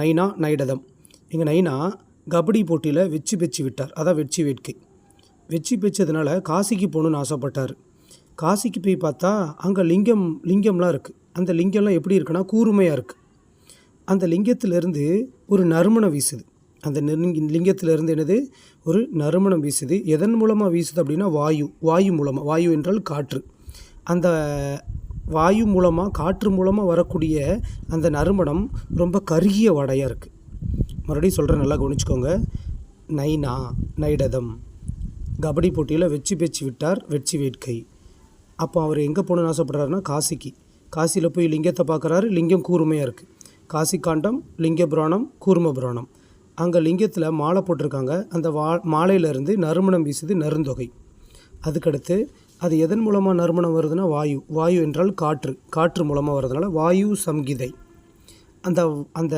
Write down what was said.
நைனா நைடதம். எங்கள் நைனா கபடி போட்டியில் வெற்றி பெற்று விட்டார். அதான் வெற்றி வேட்கை. வெற்றி பெற்றதுனால காசிக்கு போகணுன்னு ஆசைப்பட்டார். காசிக்கு போய் பார்த்தா அங்கே லிங்கம்லாம் இருக்குது. அந்த லிங்கம்லாம் எப்படி இருக்குன்னா கூர்மையாக இருக்குது. அந்த லிங்கத்திலேருந்து ஒரு நறுமணம் வீசுது. அந்த லிங்கத்திலேருந்து என்னது ஒரு நறுமணம் வீசுது. எதன் மூலமாக வீசுது அப்படின்னா வாயு மூலமாக. வாயு என்றால் காற்று. அந்த வாயு மூலமாக காற்று மூலமாக வரக்கூடிய அந்த நறுமணம் ரொம்ப கருகிய வாடையாக இருக்குது. மறுபடியும் சொல்கிறேன், நல்லா கவனிச்சுக்கோங்க. நைனா நைடதம். கபடி போட்டியில் வெற்றி பெற்று விட்டார். வெற்றி வேட்கை. அப்போ அவர் எங்கே போகணுன்னு ஆசைப்படுறாருன்னா காசிக்கு. காசியில் போய் லிங்கத்தை பார்க்குறாரு. லிங்கம் கூர்மையாக இருக்குது. காசி காண்டம், லிங்க புராணம், கூர்ம புராணம். அங்கே லிங்கத்தில் மாலை போட்டிருக்காங்க. அந்த மாலையிலேருந்து நறுமணம் வீசுது, நறுந்தொகை. அதுக்கடுத்து அது எதன் மூலமாக நறுமணம் வருதுன்னா வாயு என்றால் காற்று மூலமாக வர்றதுனால வாயு சம்கிதை. அந்த